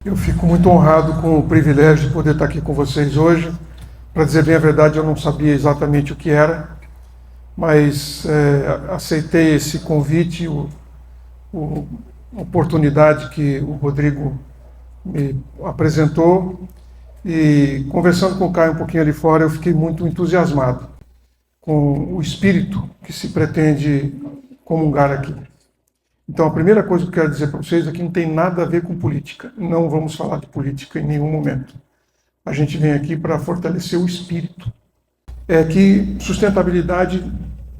Eu fico muito honrado com o privilégio de poder estar aqui com vocês hoje. Para dizer bem a verdade, eu não sabia exatamente o que era, mas aceitei esse convite, a oportunidade que o Rodrigo me apresentou. E conversando com o Caio um pouquinho ali fora, eu fiquei muito entusiasmado com o espírito que se pretende comungar aqui. Então, a primeira coisa que eu quero dizer para vocês é que não tem nada a ver com política. Não vamos falar de política em nenhum momento. A gente vem aqui para fortalecer o espírito. É que sustentabilidade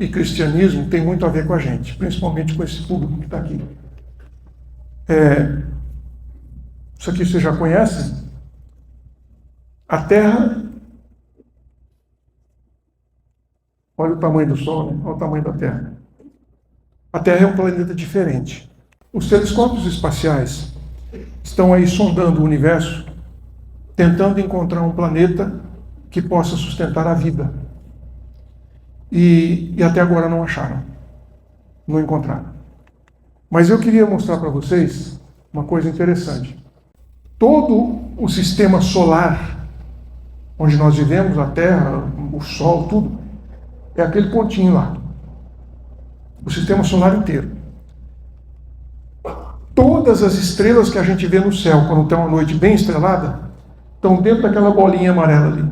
e cristianismo tem muito a ver com a gente, principalmente com esse público que está aqui. Isso aqui vocês já conhecem? A Terra, olha o tamanho do Sol, né? Olha o tamanho da Terra. A Terra é um planeta diferente. Os telescópios espaciais estão aí sondando o universo, tentando encontrar um planeta que possa sustentar a vida. E até agora não acharam. Não encontraram. Mas eu queria mostrar para vocês uma coisa interessante. Todo o sistema solar, onde nós vivemos, a Terra, o Sol, tudo, é aquele pontinho lá. O sistema solar inteiro. Todas as estrelas que a gente vê no céu, quando tem uma noite bem estrelada, estão dentro daquela bolinha amarela ali.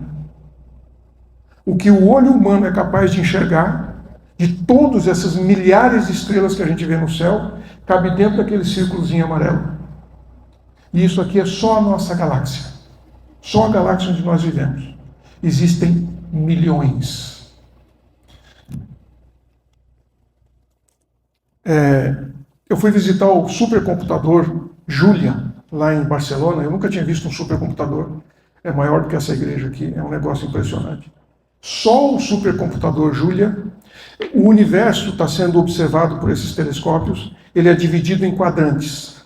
O que o olho humano é capaz de enxergar, de todas essas milhares de estrelas que a gente vê no céu, cabe dentro daquele círculozinho amarelo. E isso aqui é só a nossa galáxia. Só a galáxia onde nós vivemos. Existem milhões. Eu fui visitar o supercomputador Julia, lá em Barcelona. Eu nunca tinha visto um supercomputador. É maior do que essa igreja aqui. É um negócio impressionante. Só o supercomputador Julia, o universo está sendo observado por esses telescópios. Ele é dividido em quadrantes.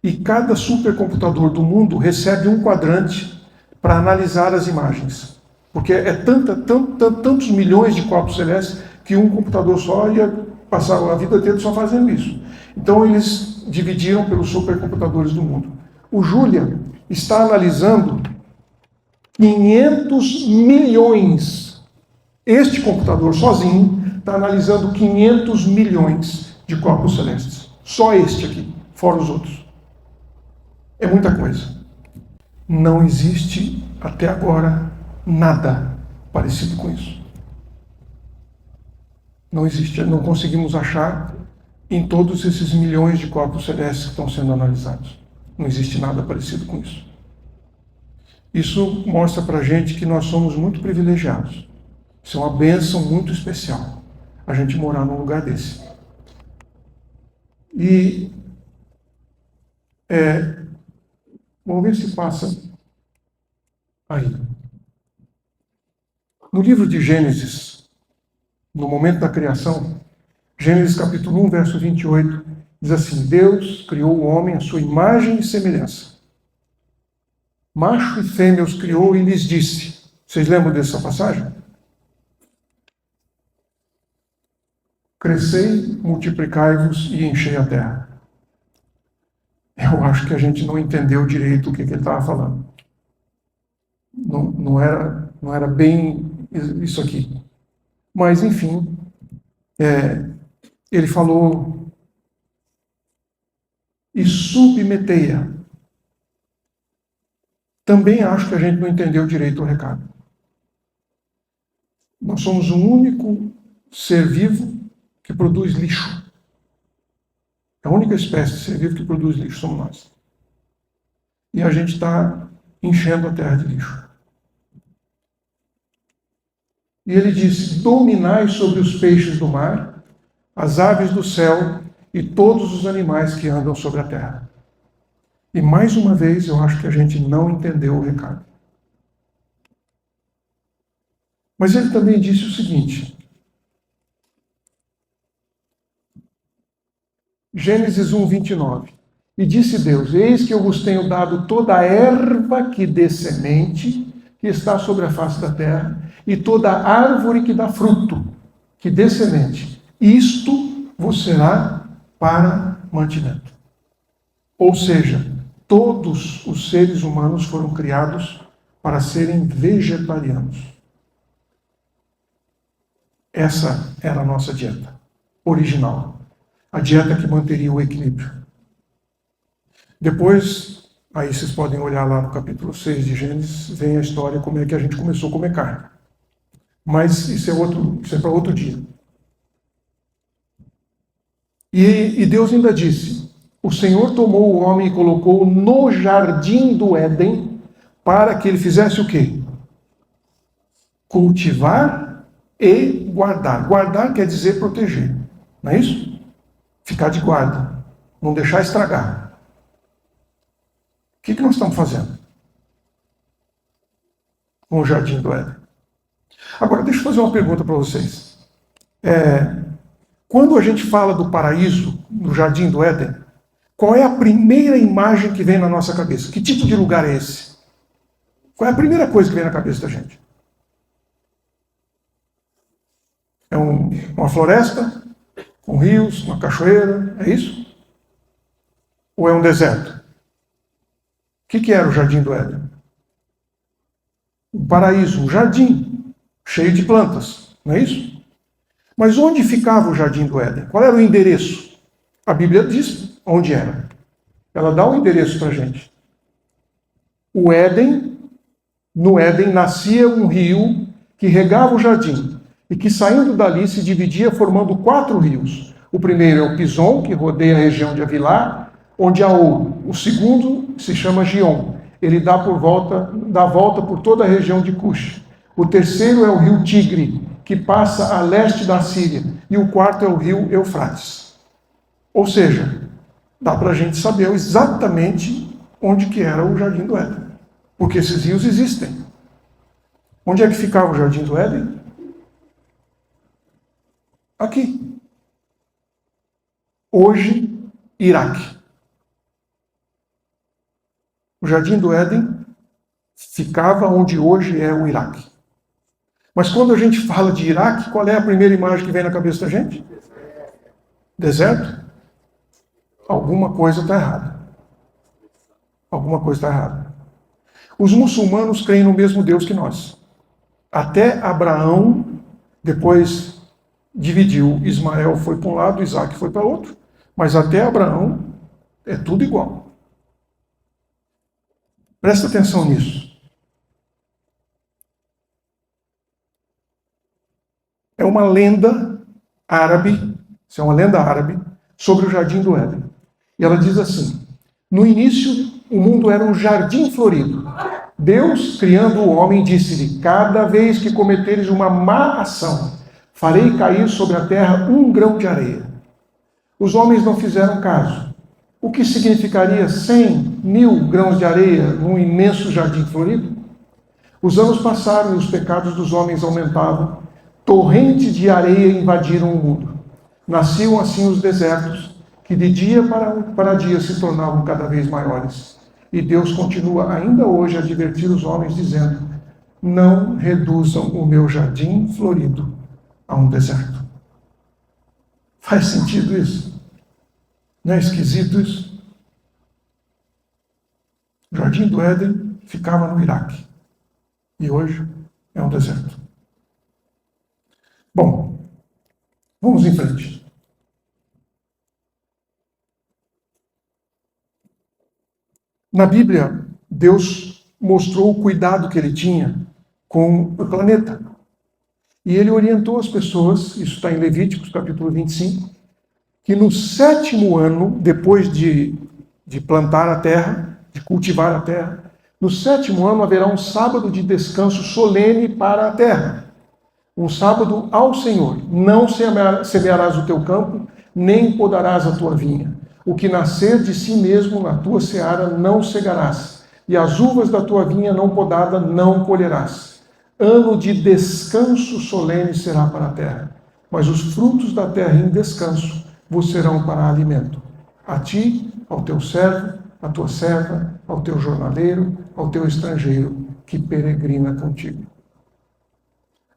E cada supercomputador do mundo recebe um quadrante para analisar as imagens. Porque é tantos milhões de corpos celestes que um computador só ia passar a vida inteira só fazendo isso. Então eles dividiram pelos supercomputadores do mundo. O Julia está analisando 500 milhões. Este computador sozinho está analisando 500 milhões de corpos celestes. Só este aqui, fora os outros. É muita coisa. Não existe, até agora, nada parecido com isso. Não existe, não conseguimos achar em todos esses milhões de corpos celestes que estão sendo analisados. Não existe nada parecido com isso. Isso mostra para a gente que nós somos muito privilegiados. Isso é uma bênção muito especial, a gente morar num lugar desse. E vamos ver se passa aí. No livro de Gênesis, no momento da criação, Gênesis capítulo 1, verso 28, diz assim: Deus criou o homem à sua imagem e semelhança. Macho e fêmea os criou e lhes disse. Vocês lembram dessa passagem? Crescei, multiplicai-vos e enchei a terra. Eu acho que a gente não entendeu direito o que ele estava falando. Não era bem isso aqui. Mas, enfim, ele falou, e submetei-a. Também acho que a gente não entendeu direito o recado. Nós somos o único ser vivo que produz lixo. A única espécie de ser vivo que produz lixo somos nós. E a gente está enchendo a terra de lixo. E ele disse: dominai sobre os peixes do mar, as aves do céu e todos os animais que andam sobre a terra. E mais uma vez eu acho que a gente não entendeu o recado. Mas ele também disse o seguinte. Gênesis 1, 29. E disse Deus: eis que eu vos tenho dado toda a erva que dê semente, que está sobre a face da terra, e toda árvore que dá fruto, que dê semente. Isto vos será para mantimento. Ou seja, todos os seres humanos foram criados para serem vegetarianos. Essa era a nossa dieta original. A dieta que manteria o equilíbrio. Depois, aí vocês podem olhar lá no capítulo 6 de Gênesis, vem a história como é que a gente começou a comer carne. Mas isso é para outro dia. E Deus ainda disse: o Senhor tomou o homem e colocou no jardim do Éden para que ele fizesse o quê? Cultivar e guardar. Guardar quer dizer proteger, não é isso? Ficar de guarda, não deixar estragar. O que nós estamos fazendo com o jardim do Éden? Agora, deixa eu fazer uma pergunta para vocês. Quando a gente fala do paraíso, do jardim do Éden, qual é a primeira imagem que vem na nossa cabeça? Que tipo de lugar é esse? Qual é a primeira coisa que vem na cabeça da gente? É uma floresta, com rios, uma cachoeira, é isso? Ou é um deserto? O que era o jardim do Éden? Um paraíso, um jardim, cheio de plantas, não é isso? Mas onde ficava o jardim do Éden? Qual era o endereço? A Bíblia diz onde era. Ela dá um endereço para a gente. O Éden, no Éden nascia um rio que regava o jardim e que saindo dali se dividia formando 4 rios. O primeiro é o Pison, que rodeia a região de Avilá, onde há ouro. O segundo se chama Gion. Ele dá volta por toda a região de Cush. O terceiro é o rio Tigre, que passa a leste da Síria. E o quarto é o rio Eufrates. Ou seja, dá para a gente saber exatamente onde que era o jardim do Éden. Porque esses rios existem. Onde é que ficava o jardim do Éden? Aqui. Hoje, Iraque. O jardim do Éden ficava onde hoje é o Iraque. Mas quando a gente fala de Iraque, qual é a primeira imagem que vem na cabeça da gente? Deserto? Alguma coisa está errada. Alguma coisa está errada. Os muçulmanos creem no mesmo Deus que nós. Até Abraão, depois dividiu. Ismael foi para um lado, Isaac foi para outro. Mas até Abraão é tudo igual. Presta atenção nisso. É uma lenda árabe, isso é uma lenda árabe, sobre o jardim do Éden. E ela diz assim: no início, o mundo era um jardim florido. Deus, criando o homem, disse-lhe: cada vez que cometeres uma má ação, farei cair sobre a terra um grão de areia. Os homens não fizeram caso. O que significaria 100.000 grãos de areia num imenso jardim florido? Os anos passaram e os pecados dos homens aumentavam. Torrentes de areia invadiram o mundo. Nasciam assim os desertos, que de dia para dia se tornavam cada vez maiores. E Deus continua ainda hoje a advertir os homens, dizendo: não reduzam o meu jardim florido a um deserto. Faz sentido isso? Não é esquisito isso? O jardim do Éden ficava no Iraque. E hoje é um deserto. Bom, vamos em frente. Na Bíblia, Deus mostrou o cuidado que ele tinha com o planeta. E ele orientou as pessoas, isso está em Levíticos, capítulo 25, que no 7º ano, depois de plantar a terra, de cultivar a terra, no 7º ano haverá um sábado de descanso solene para a terra. Um sábado ao Senhor. Não semearás o teu campo, nem podarás a tua vinha. O que nascer de si mesmo na tua seara não cegarás, e as uvas da tua vinha não podada não colherás. Ano de descanso solene será para a terra, mas os frutos da terra em descanso vos serão para alimento. A ti, ao teu servo, à tua serva, ao teu jornaleiro, ao teu estrangeiro, que peregrina contigo.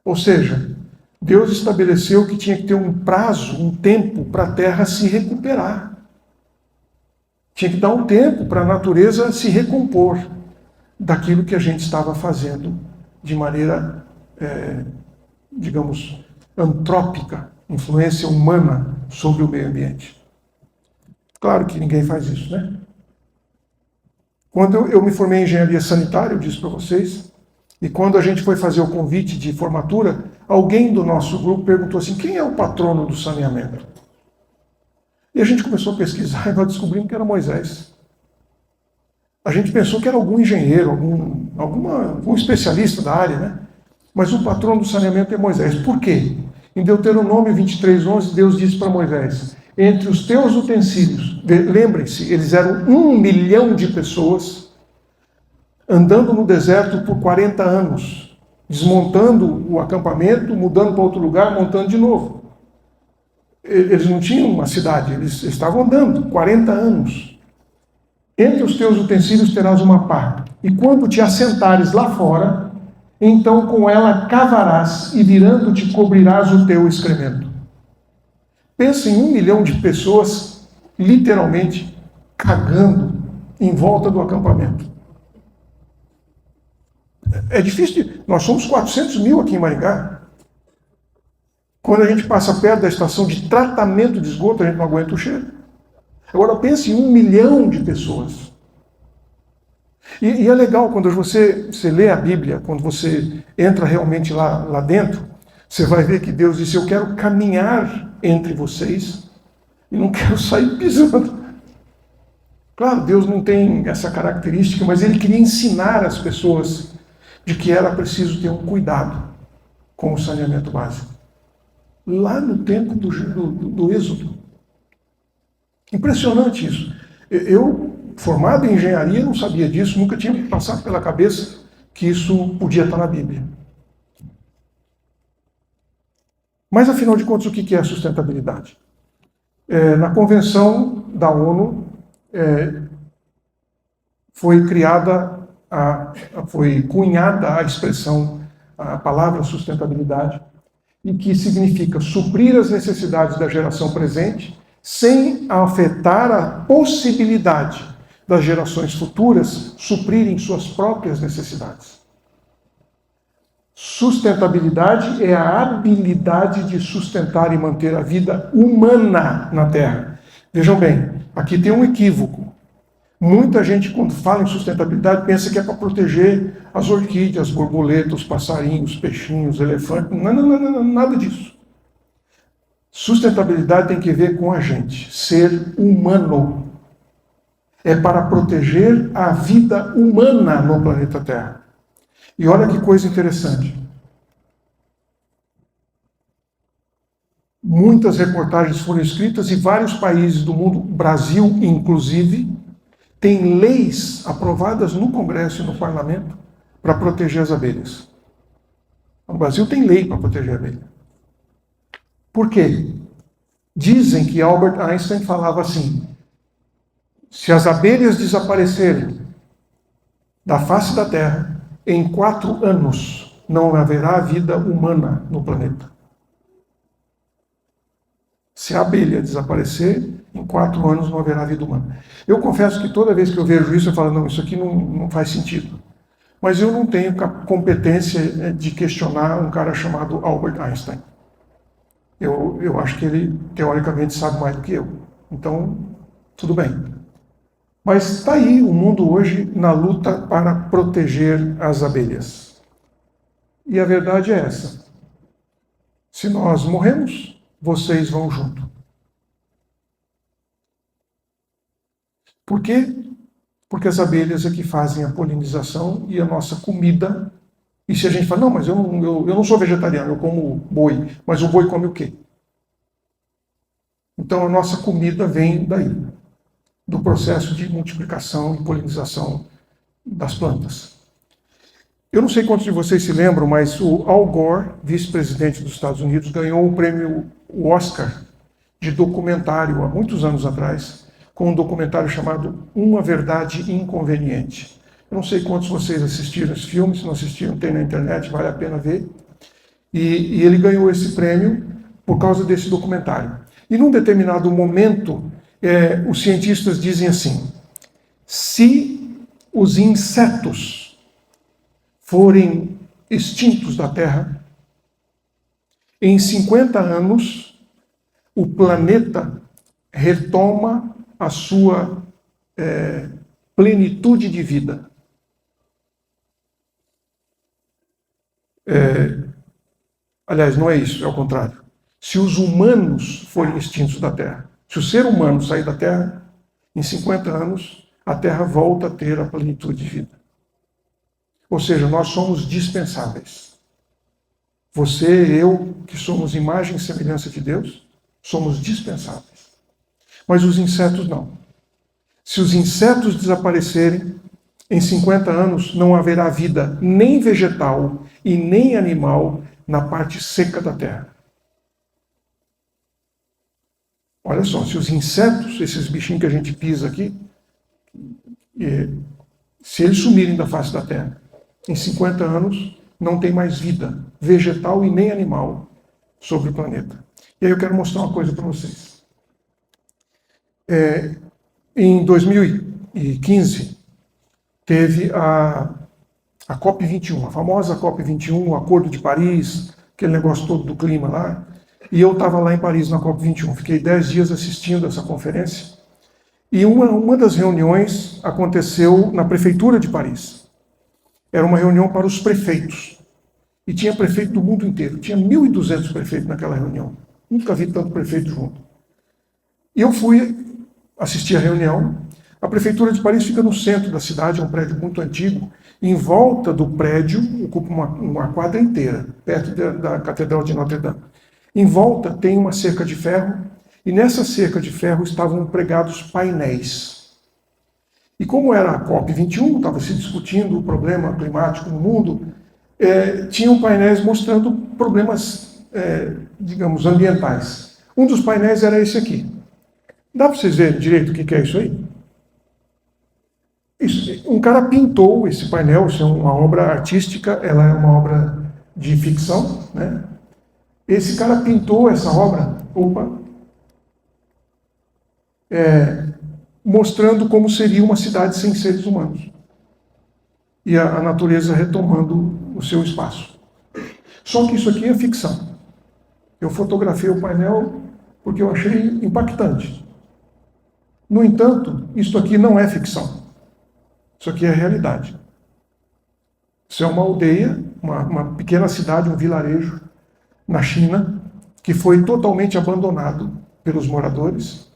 Ou seja, Deus estabeleceu que tinha que ter um prazo, um tempo para a terra se recuperar. Tinha que dar um tempo para a natureza se recompor daquilo que a gente estava fazendo de maneira, digamos, antrópica, influência humana sobre o meio ambiente. Claro que ninguém faz isso, né? Quando eu me formei em engenharia sanitária, eu disse para vocês, e quando a gente foi fazer o convite de formatura, alguém do nosso grupo perguntou assim, quem é o patrono do saneamento? E a gente começou a pesquisar e nós descobrimos que era Moisés. A gente pensou que era algum engenheiro, algum especialista da área, né? Mas o patrono do saneamento é Moisés. Por quê? Em Deuteronômio 23:11, Deus disse para Moisés, entre os teus utensílios, lembrem-se, eles eram 1 milhão de pessoas andando no deserto por 40 anos, desmontando o acampamento, mudando para outro lugar, montando de novo. Eles não tinham uma cidade, eles estavam andando 40 anos. Entre os teus utensílios terás uma pá, e quando te assentares lá fora, então com ela cavarás e virando-te cobrirás o teu excremento. Pensa em 1 milhão de pessoas, literalmente, cagando em volta do acampamento. É difícil, nós somos 400 mil aqui em Maringá. Quando a gente passa perto da estação de tratamento de esgoto, a gente não aguenta o cheiro. Agora pense em 1 milhão de pessoas. E é legal quando você lê a Bíblia, quando você entra realmente lá dentro, você vai ver que Deus disse, eu quero caminhar entre vocês e não quero sair pisando. Claro, Deus não tem essa característica, mas Ele queria ensinar as pessoas de que era preciso ter um cuidado com o saneamento básico. Lá no tempo do Êxodo. Impressionante isso. Eu, formado em engenharia, não sabia disso, nunca tinha me passado pela cabeça que isso podia estar na Bíblia. Mas, afinal de contas, o que é a sustentabilidade? Na Convenção da ONU foi cunhada a expressão, a palavra sustentabilidade, e que significa suprir as necessidades da geração presente sem afetar a possibilidade das gerações futuras suprirem suas próprias necessidades. Sustentabilidade é a habilidade de sustentar e manter a vida humana na Terra. Vejam bem, aqui tem um equívoco. Muita gente, quando fala em sustentabilidade, pensa que é para proteger as orquídeas, as borboletas, os passarinhos, os peixinhos, os elefantes. Não, nada disso. Sustentabilidade tem que ver com a gente, ser humano. É para proteger a vida humana no planeta Terra. E olha que coisa interessante. Muitas reportagens foram escritas e vários países do mundo, Brasil inclusive, têm leis aprovadas no Congresso e no Parlamento para proteger as abelhas. O Brasil tem lei para proteger a abelha. Por quê? Dizem que Albert Einstein falava assim, se as abelhas desaparecerem da face da Terra, em 4 anos não haverá vida humana no planeta. Se a abelha desaparecer, em 4 anos não haverá vida humana. Eu confesso que toda vez que eu vejo isso, eu falo, não, isso aqui não faz sentido. Mas eu não tenho competência de questionar um cara chamado Albert Einstein. Eu acho que ele, teoricamente, sabe mais do que eu. Então, tudo bem. Mas está aí o mundo hoje na luta para proteger as abelhas. E a verdade é essa. Se nós morremos, vocês vão junto. Por quê? Porque as abelhas é que fazem a polinização e a nossa comida. E se a gente fala, não, mas eu não sou vegetariano, eu como boi. Mas o boi come o quê? Então a nossa comida vem daí, do processo de multiplicação e polinização das plantas. Eu não sei quantos de vocês se lembram, mas o Al Gore, vice-presidente dos Estados Unidos, ganhou o prêmio Oscar de documentário há muitos anos atrás, com um documentário chamado Uma Verdade Inconveniente. Eu não sei quantos de vocês assistiram esse filme, se não assistiram, tem na internet, vale a pena ver. E ele ganhou esse prêmio por causa desse documentário. E num determinado momento, os cientistas dizem assim: se os insetos forem extintos da Terra, em 50 anos, o planeta retoma a sua plenitude de vida. Aliás, não é isso, é o contrário. Se os humanos forem extintos da Terra, se o ser humano sair da Terra, em 50 anos, a Terra volta a ter a plenitude de vida. Ou seja, nós somos dispensáveis. Você e eu, que somos imagem e semelhança de Deus, somos dispensáveis. Mas os insetos não. Se os insetos desaparecerem, em 50 anos não haverá vida nem vegetal e nem animal na parte seca da Terra. Olha só, se os insetos, esses bichinhos que a gente pisa aqui, se eles sumirem da face da Terra, em 50 anos não tem mais vida vegetal e nem animal sobre o planeta. E aí eu quero mostrar uma coisa para vocês. Em 2015, teve a COP21, a famosa COP21, o Acordo de Paris, aquele negócio todo do clima lá. E eu estava lá em Paris na COP21, fiquei 10 dias assistindo essa conferência. E uma das reuniões aconteceu na Prefeitura de Paris. Era uma reunião para os prefeitos. E tinha prefeito do mundo inteiro. Tinha 1.200 prefeitos naquela reunião. Nunca vi tanto prefeito junto. E eu fui assistir a reunião. A Prefeitura de Paris fica no centro da cidade, é um prédio muito antigo. Em volta do prédio, ocupa uma quadra inteira, perto da Catedral de Notre Dame. Em volta tem uma cerca de ferro, e nessa cerca de ferro estavam pregados painéis. E como era a COP21, estava se discutindo o problema climático no mundo, tinham painéis mostrando problemas, digamos, ambientais. Um dos painéis era esse aqui. Dá para vocês verem direito o que é isso aí? Um cara pintou esse painel, isso é uma obra artística, ela é uma obra de ficção, né? Esse cara pintou essa obra, mostrando como seria uma cidade sem seres humanos. E a natureza retomando o seu espaço. Só que isso aqui é ficção. Eu fotografei o painel porque eu achei impactante. No entanto, isso aqui não é ficção. Isso aqui é realidade. Isso é uma aldeia, uma pequena cidade, um vilarejo na China, que foi totalmente abandonado pelos moradores.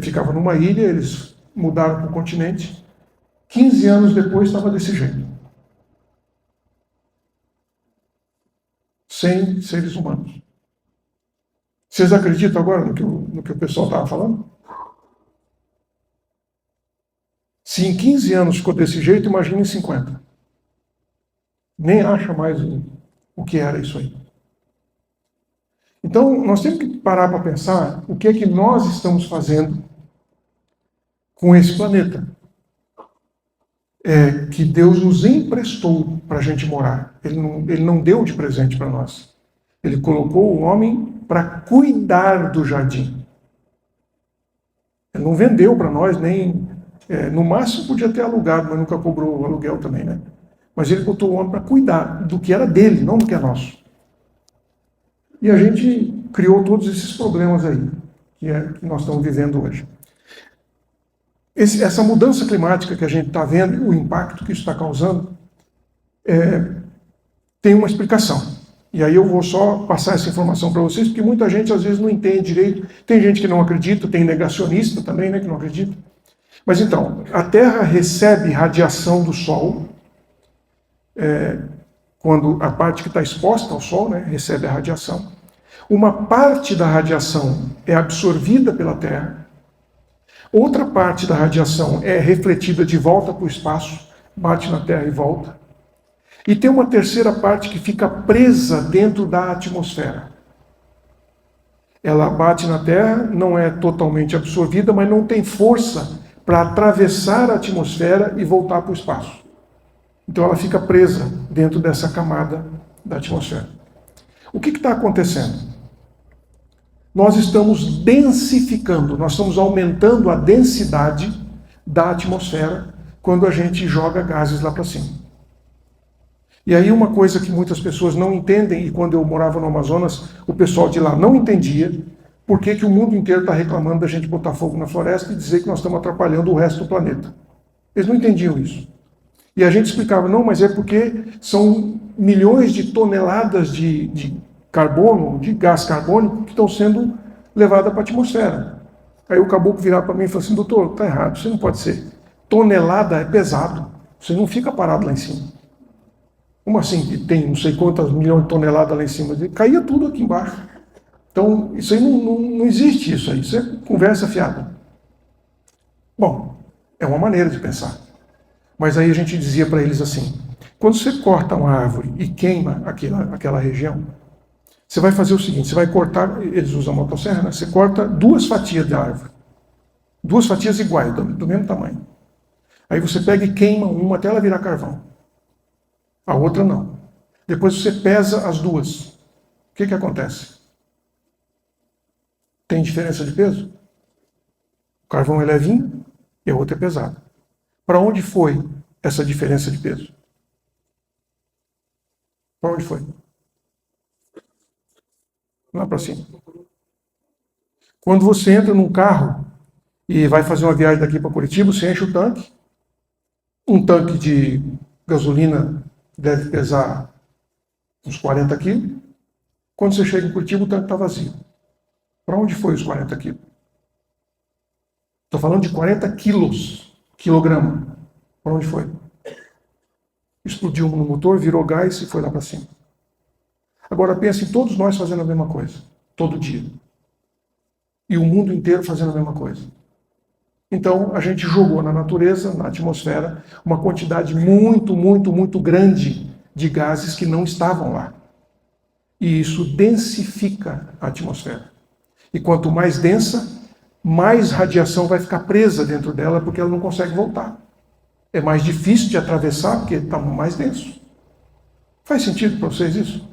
Ficava numa ilha, eles mudaram para o continente. 15 anos depois estava desse jeito. Sem seres humanos. Vocês acreditam agora no que o pessoal estava falando? Se em 15 anos ficou desse jeito, imagine em 50. Nem acha mais o que era isso aí. Então, nós temos que parar para pensar o que é que nós estamos fazendo com esse planeta. Que Deus nos emprestou para a gente morar. Ele não deu de presente para nós. Ele colocou o homem para cuidar do jardim. Ele não vendeu para nós, nem... no máximo podia ter alugado, mas nunca cobrou o aluguel também, né? Mas ele botou o homem para cuidar do que era dele, não do que é nosso. E a gente criou todos esses problemas aí, que nós estamos vivendo hoje. Essa mudança climática que a gente está vendo, o impacto que isso está causando, tem uma explicação. E aí eu vou só passar essa informação para vocês, porque muita gente às vezes não entende direito. Tem gente que não acredita, tem negacionista também, né, que não acredita. Mas então, a Terra recebe radiação do Sol, quando a parte que está exposta ao Sol, né, recebe a radiação. Uma parte da radiação é absorvida pela Terra, outra parte da radiação é refletida de volta para o espaço, bate na Terra e volta. E tem uma terceira parte que fica presa dentro da atmosfera. Ela bate na Terra, não é totalmente absorvida, mas não tem força para atravessar a atmosfera e voltar para o espaço. Então ela fica presa dentro dessa camada da atmosfera. O que está acontecendo? nós estamos densificando, nós estamos aumentando a densidade da atmosfera quando a gente joga gases lá para cima. E aí uma coisa que muitas pessoas não entendem, e quando eu morava no Amazonas, o pessoal de lá não entendia, por que o mundo inteiro está reclamando da gente botar fogo na floresta e dizer que nós estamos atrapalhando o resto do planeta. Eles não entendiam isso. E a gente explicava, não, mas é porque são milhões de toneladas de carbono, de gás carbônico, que estão sendo levadas para a atmosfera. Aí o caboclo virava para mim e falou assim, doutor, está errado, isso não pode ser. Tonelada é pesado, você não fica parado lá em cima. Como assim que tem não sei quantas milhões de toneladas lá em cima? Caía tudo aqui embaixo. Então, isso aí não existe, isso aí. Isso é conversa fiada. Bom, é uma maneira de pensar. Mas aí a gente dizia para eles assim, quando você corta uma árvore e queima aquela região, você vai fazer o seguinte, você vai cortar, eles usam motosserra, né? Você corta 2 fatias de árvore. 2 fatias iguais, do mesmo tamanho. Aí você pega e queima uma até ela virar carvão. A outra não. Depois você pesa as duas. O que acontece? Tem diferença de peso? O carvão é levinho e a outra é pesada. Para onde foi essa diferença de peso? Para onde foi? Lá para cima. Quando você entra num carro e vai fazer uma viagem daqui para Curitiba, você enche o tanque. Um tanque de gasolina deve pesar uns 40 quilos. Quando você chega em Curitiba, o tanque está vazio. Para onde foi os 40 quilos? Estou falando de 40 quilos, quilograma. Para onde foi? Explodiu no motor, virou gás e foi lá para cima. Agora pense em todos nós fazendo a mesma coisa, todo dia. E o mundo inteiro fazendo a mesma coisa. Então, a gente jogou na natureza, na atmosfera, uma quantidade muito grande de gases que não estavam lá. E isso densifica a atmosfera. E quanto mais densa, mais radiação vai ficar presa dentro dela, porque ela não consegue voltar. É mais difícil de atravessar, porque está mais denso. Faz sentido para vocês isso?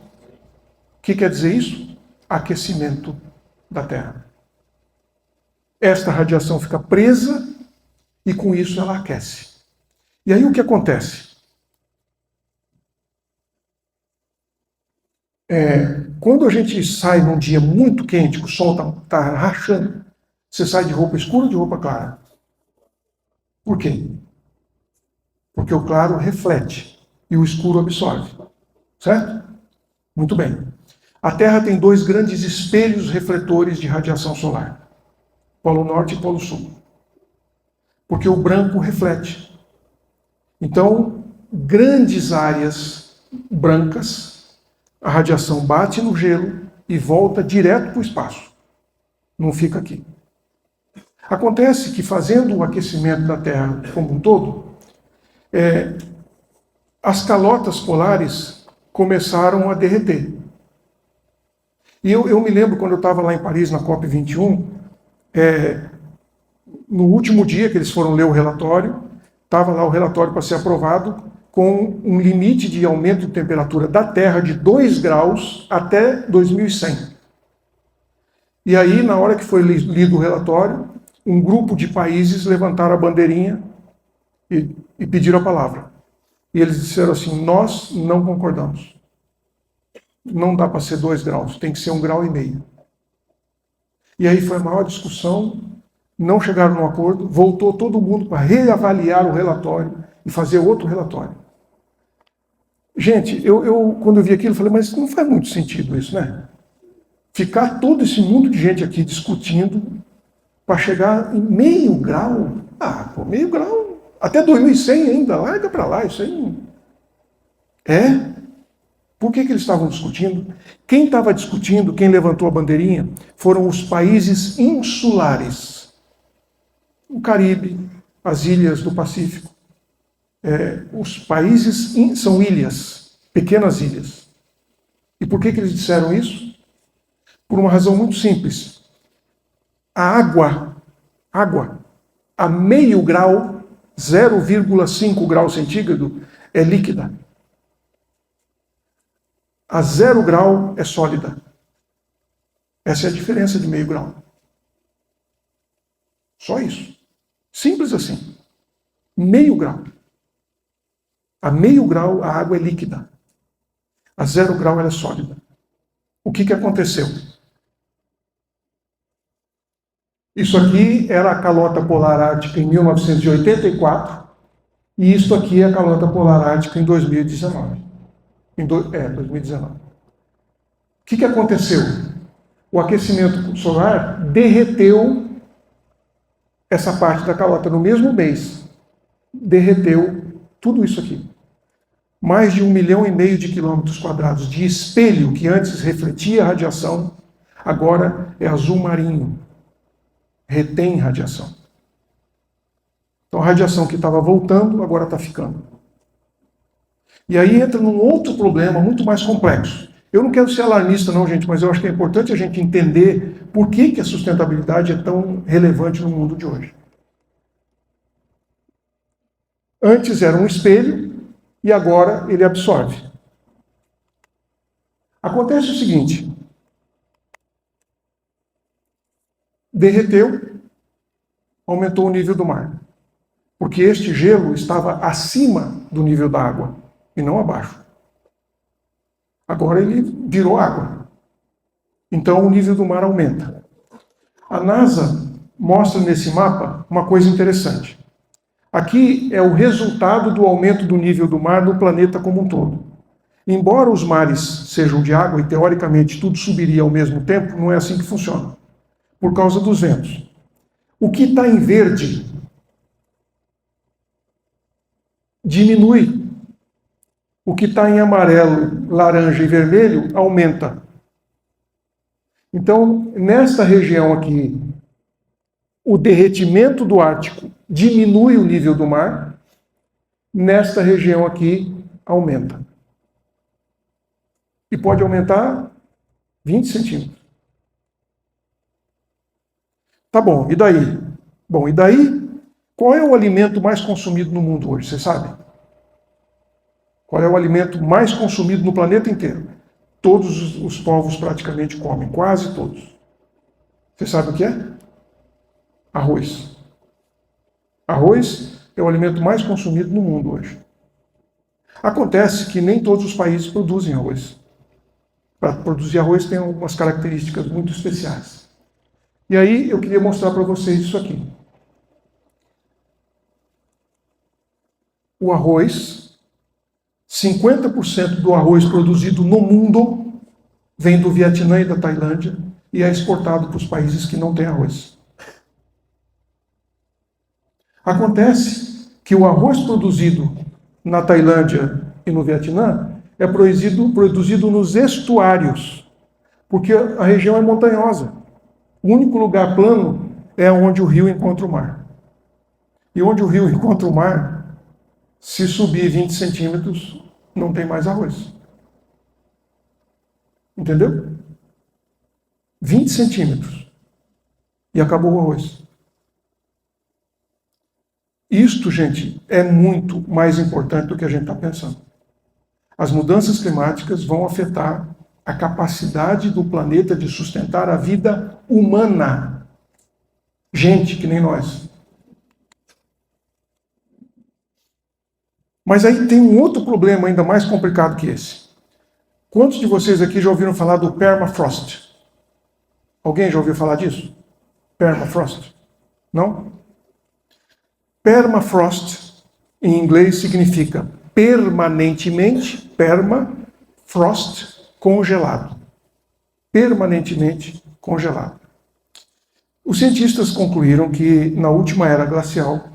O que quer dizer isso? Aquecimento da Terra. Esta radiação fica presa e com isso ela aquece. E aí o que acontece? Quando a gente sai num dia muito quente, que o sol está rachando, você sai de roupa escura ou de roupa clara? Por quê? Porque o claro reflete e o escuro absorve. Certo? Muito bem. A Terra tem 2 grandes espelhos refletores de radiação solar. Polo Norte e Polo Sul. Porque o branco reflete. Então, grandes áreas brancas, a radiação bate no gelo e volta direto para o espaço. Não fica aqui. Acontece que, fazendo o aquecimento da Terra como um todo, as calotas polares começaram a derreter. E eu me lembro, quando eu estava lá em Paris, na COP21, no último dia que eles foram ler o relatório, estava lá o relatório para ser aprovado, com um limite de aumento de temperatura da Terra de 2 graus até 2100. E aí, na hora que foi lido o relatório, um grupo de países levantaram a bandeirinha e pediram a palavra. E eles disseram assim, nós não concordamos. Não dá para ser 2 graus, tem que ser 1,5 graus. E aí foi a maior discussão, não chegaram num acordo, voltou todo mundo para reavaliar o relatório e fazer outro relatório. Gente, eu quando eu vi aquilo, falei, mas não faz muito sentido isso, né? Ficar todo esse mundo de gente aqui discutindo para chegar em 0,5 grau. Ah, pô, 0,5 grau, até 2100 ainda, larga para lá, isso aí não... Por que eles estavam discutindo? Quem estava discutindo, quem levantou a bandeirinha, foram os países insulares. O Caribe, as ilhas do Pacífico. Os países são ilhas, pequenas ilhas. E por que eles disseram isso? Por uma razão muito simples. A água, a 0,5 grau, 0,5 grau centígrado, é líquida. A 0 grau é sólida. Essa é a diferença de meio grau. Só isso. Simples assim. Meio grau. A meio grau a água é líquida. A 0 grau ela é sólida. O que aconteceu? Isso aqui era a calota polar ártica em 1984 e isso aqui é a calota polar ártica em 2019. 2019. O que aconteceu? O aquecimento solar derreteu essa parte da calota no mesmo mês. Derreteu tudo isso aqui. Mais de 1,5 milhão de quilômetros quadrados de espelho que antes refletia a radiação, agora é azul marinho. Retém radiação. Então a radiação que estava voltando, agora está ficando. E aí entra num outro problema muito mais complexo. Eu não quero ser alarmista não, gente, mas eu acho que é importante a gente entender por que a sustentabilidade é tão relevante no mundo de hoje. Antes era um espelho e agora ele absorve. Acontece o seguinte: derreteu, aumentou o nível do mar. Porque este gelo estava acima do nível da água e não abaixo. Agora ele virou água. Então o nível do mar aumenta. A NASA mostra nesse mapa uma coisa interessante. Aqui é o resultado do aumento do nível do mar no planeta como um todo. Embora os mares sejam de água e teoricamente tudo subiria ao mesmo tempo, não é assim que funciona. Por causa dos ventos. O que está em verde diminui. O que está em amarelo, laranja e vermelho aumenta. Então, nesta região aqui, o derretimento do Ártico diminui o nível do mar. Nesta região aqui, aumenta. E pode aumentar 20 centímetros. Tá bom, e daí? Bom, e daí, qual é o alimento mais consumido no mundo hoje? Vocês sabem? Qual é o alimento mais consumido no planeta inteiro? Todos os povos praticamente comem, quase todos. Você sabe o que é? Arroz. Arroz é o alimento mais consumido no mundo hoje. Acontece que nem todos os países produzem arroz. Para produzir arroz tem algumas características muito especiais. E aí eu queria mostrar para vocês isso aqui. O arroz, 50% do arroz produzido no mundo vem do Vietnã e da Tailândia e é exportado para os países que não têm arroz. Acontece que o arroz produzido na Tailândia e no Vietnã é produzido nos estuários, porque a região é montanhosa. O único lugar plano é onde o rio encontra o mar. E onde o rio encontra o mar, se subir 20 centímetros, não tem mais arroz. Entendeu? 20 centímetros. E acabou o arroz. Isto, gente, é muito mais importante do que a gente está pensando. As mudanças climáticas vão afetar a capacidade do planeta de sustentar a vida humana. Gente que nem nós. Mas aí tem um outro problema ainda mais complicado que esse. Quantos de vocês aqui já ouviram falar do permafrost? Alguém já ouviu falar disso? Permafrost? Não? Permafrost, em inglês, significa permanentemente, permafrost, congelado. Permanentemente congelado. Os cientistas concluíram que, na última era glacial,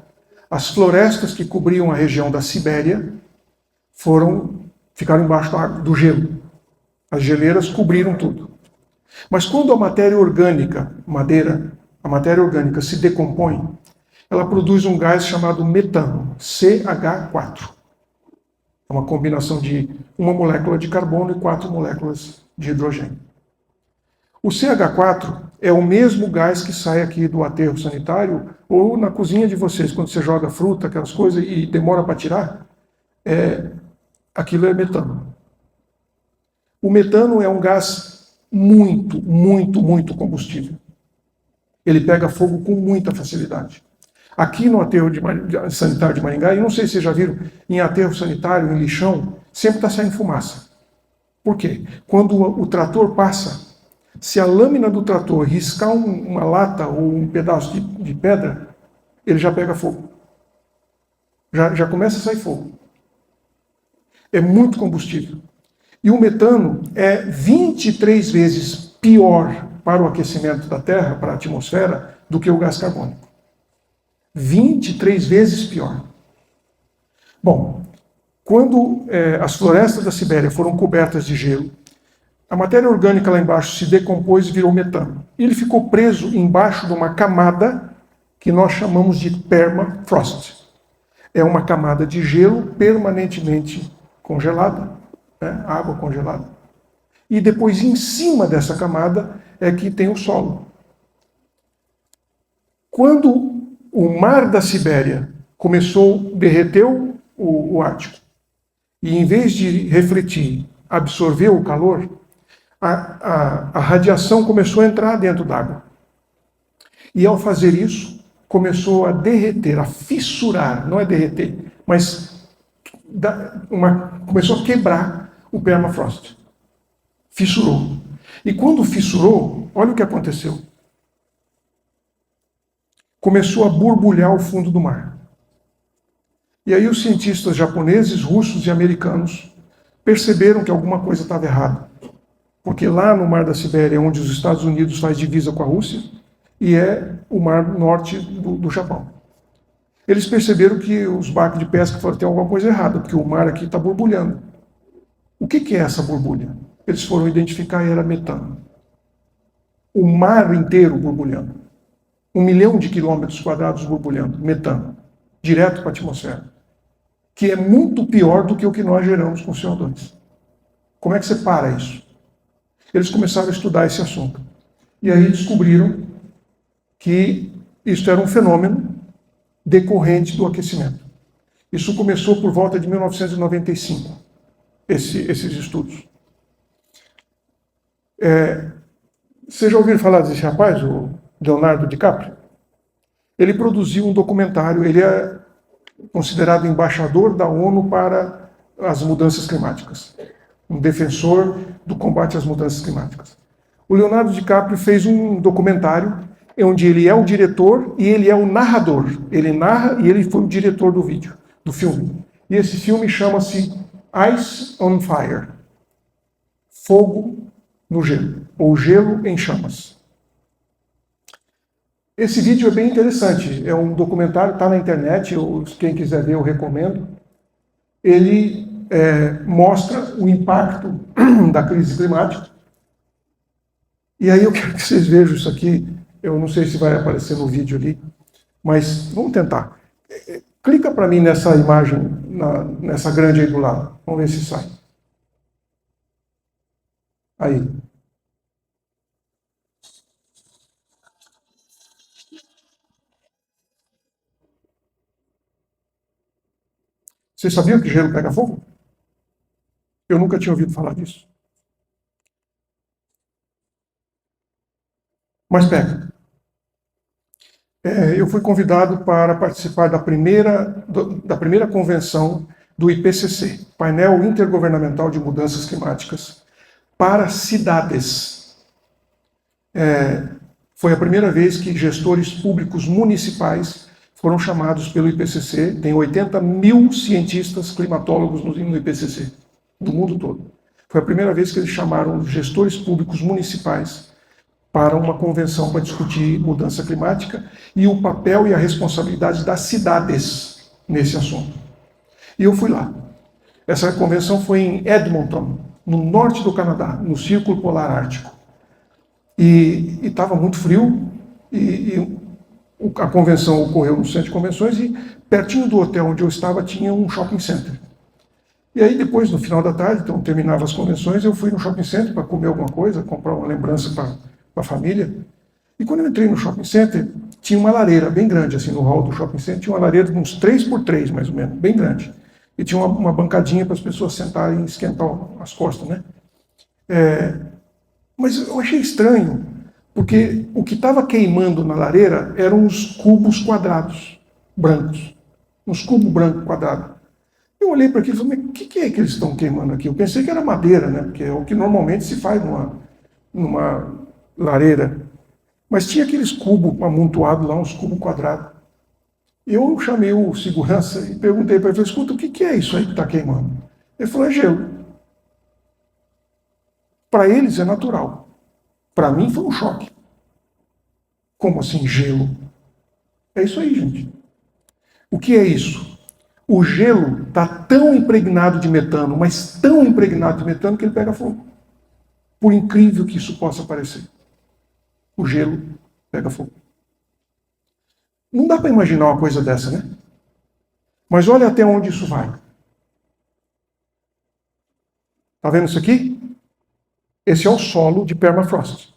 as florestas que cobriam a região da Sibéria ficaram embaixo do gelo. As geleiras cobriram tudo. Mas quando a matéria orgânica, madeira, a matéria orgânica se decompõe, ela produz um gás chamado metano, CH4. É uma combinação de uma molécula de carbono e 4 moléculas de hidrogênio. O CH4 é o mesmo gás que sai aqui do aterro sanitário ou na cozinha de vocês, quando você joga fruta, aquelas coisas, e demora para tirar, aquilo é metano. O metano é um gás muito combustível. Ele pega fogo com muita facilidade. Aqui no aterro sanitário de Maringá, e não sei se vocês já viram, em aterro sanitário, em lixão, sempre está saindo fumaça. Por quê? Quando o trator passa, se a lâmina do trator riscar uma lata ou um pedaço de pedra, ele já pega fogo. Já começa a sair fogo. É muito combustível. E o metano é 23 vezes pior para o aquecimento da Terra, para a atmosfera, do que o gás carbônico. 23 vezes pior. Bom, quando as florestas da Sibéria foram cobertas de gelo, a matéria orgânica lá embaixo se decompôs e virou metano. E ele ficou preso embaixo de uma camada que nós chamamos de permafrost. É uma camada de gelo permanentemente congelada, né? Água congelada. E depois, em cima dessa camada, é que tem o solo. Quando o mar da Sibéria derreteu o Ártico, e em vez de refletir, absorver o calor, a radiação começou a entrar dentro d'água. E ao fazer isso, começou a derreter, a fissurar, não é derreter, mas começou a quebrar o permafrost. Fissurou. E quando fissurou, olha o que aconteceu. Começou a borbulhar o fundo do mar. E aí os cientistas japoneses, russos e americanos perceberam que alguma coisa estava errada. Porque lá no Mar da Sibéria, onde os Estados Unidos faz divisa com a Rússia, e é o Mar Norte do Japão. Eles perceberam que os barcos de pesca falaram que tem alguma coisa errada, porque o mar aqui está borbulhando. O que é essa borbulha? Eles foram identificar e era metano. O mar inteiro borbulhando. 1 milhão de quilômetros quadrados borbulhando, metano, direto para a atmosfera. Que é muito pior do que o que nós geramos com CO2. Como é que você para isso? Eles começaram a estudar esse assunto. E aí descobriram que isso era um fenômeno decorrente do aquecimento. Isso começou por volta de 1995, esses estudos. Vocês já ouviram falar desse rapaz, o Leonardo DiCaprio? Ele produziu um documentário, ele é considerado embaixador da ONU para as mudanças climáticas, um defensor do combate às mudanças climáticas. O Leonardo DiCaprio fez um documentário onde ele é o diretor e ele é o narrador. Ele narra e ele foi o diretor do filme. E esse filme chama-se Ice on Fire, Fogo no Gelo, ou Gelo em Chamas. Esse vídeo é bem interessante, é um documentário, está na internet, quem quiser ver eu recomendo. Ele mostra o impacto da crise climática. E aí eu quero que vocês vejam isso aqui, eu não sei se vai aparecer no vídeo ali, mas vamos tentar. Clica para mim nessa imagem, nessa grande aí do lado, vamos ver se sai. Aí. Vocês sabiam que gelo pega fogo? Eu nunca tinha ouvido falar disso. Mas pega. Eu fui convidado para participar da primeira convenção do IPCC, Painel Intergovernamental de Mudanças Climáticas, para cidades. Foi a primeira vez que gestores públicos municipais foram chamados pelo IPCC. Tem 80 mil cientistas climatólogos no IPCC, do mundo todo. Foi a primeira vez que eles chamaram os gestores públicos municipais para uma convenção para discutir mudança climática e o papel e a responsabilidade das cidades nesse assunto. E eu fui lá. Essa convenção foi em Edmonton, no norte do Canadá, no Círculo Polar Ártico. E estava muito frio, a convenção ocorreu no centro de convenções e pertinho do hotel onde eu estava tinha um shopping center. E aí depois, no final da tarde, então terminava as convenções, eu fui no shopping center para comer alguma coisa, comprar uma lembrança para a família. E quando eu entrei no shopping center, tinha uma lareira bem grande, assim, no hall do shopping center, tinha uma lareira de uns 3x3, mais ou menos, bem grande. E tinha uma bancadinha para as pessoas sentarem e esquentar as costas, né? Mas eu achei estranho, porque o que estava queimando na lareira eram uns cubos quadrados, brancos. Uns cubos brancos quadrados. Eu olhei para aquilo e falei, mas o que é que eles estão queimando aqui? Eu pensei que era madeira, né? Porque é o que normalmente se faz numa lareira. Mas tinha aqueles cubos amontoados lá, uns cubos quadrados. Eu chamei o segurança e perguntei para ele, escuta, o que é isso aí que está queimando? Ele falou, é gelo. Para eles é natural. Para mim foi um choque. Como assim gelo? É isso aí, gente. O que é isso? O gelo está tão impregnado de metano, mas tão impregnado de metano que ele pega fogo. Por incrível que isso possa parecer. O gelo pega fogo. Não dá para imaginar uma coisa dessa, né? Mas olha até onde isso vai. Está vendo isso aqui? Esse é o solo de permafrost.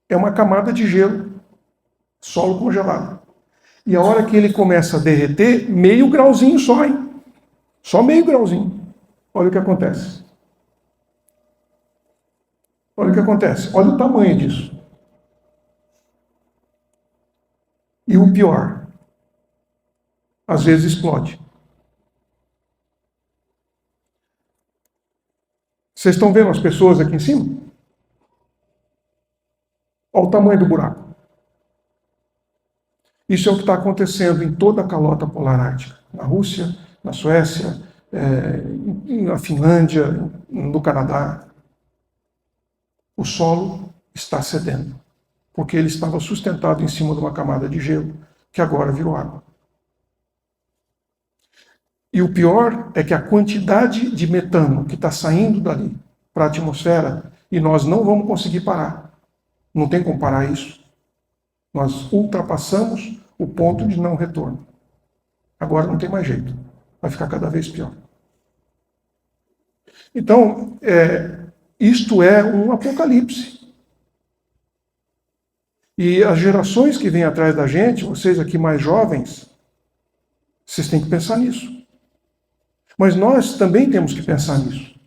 É uma camada de gelo, solo congelado. E a hora que ele começa a derreter, meio grauzinho só, hein? Só meio grauzinho. Olha o que acontece. Olha o que acontece. Olha o tamanho disso. E o pior, às vezes explode. Vocês estão vendo as pessoas aqui em cima? Olha o tamanho do buraco. Isso é o que está acontecendo em toda a calota polar ártica. Na Rússia, na Suécia, na Finlândia, no Canadá. O solo está cedendo, porque ele estava sustentado em cima de uma camada de gelo, que agora virou água. E o pior é que a quantidade de metano que está saindo dali para a atmosfera, e nós não vamos conseguir parar. Não tem como parar isso. Nós ultrapassamos o ponto de não retorno. Agora não tem mais jeito. Vai ficar cada vez pior. Então, isto é um apocalipse. E as gerações que vêm atrás da gente, vocês aqui mais jovens, vocês têm que pensar nisso. Mas nós também temos que pensar nisso.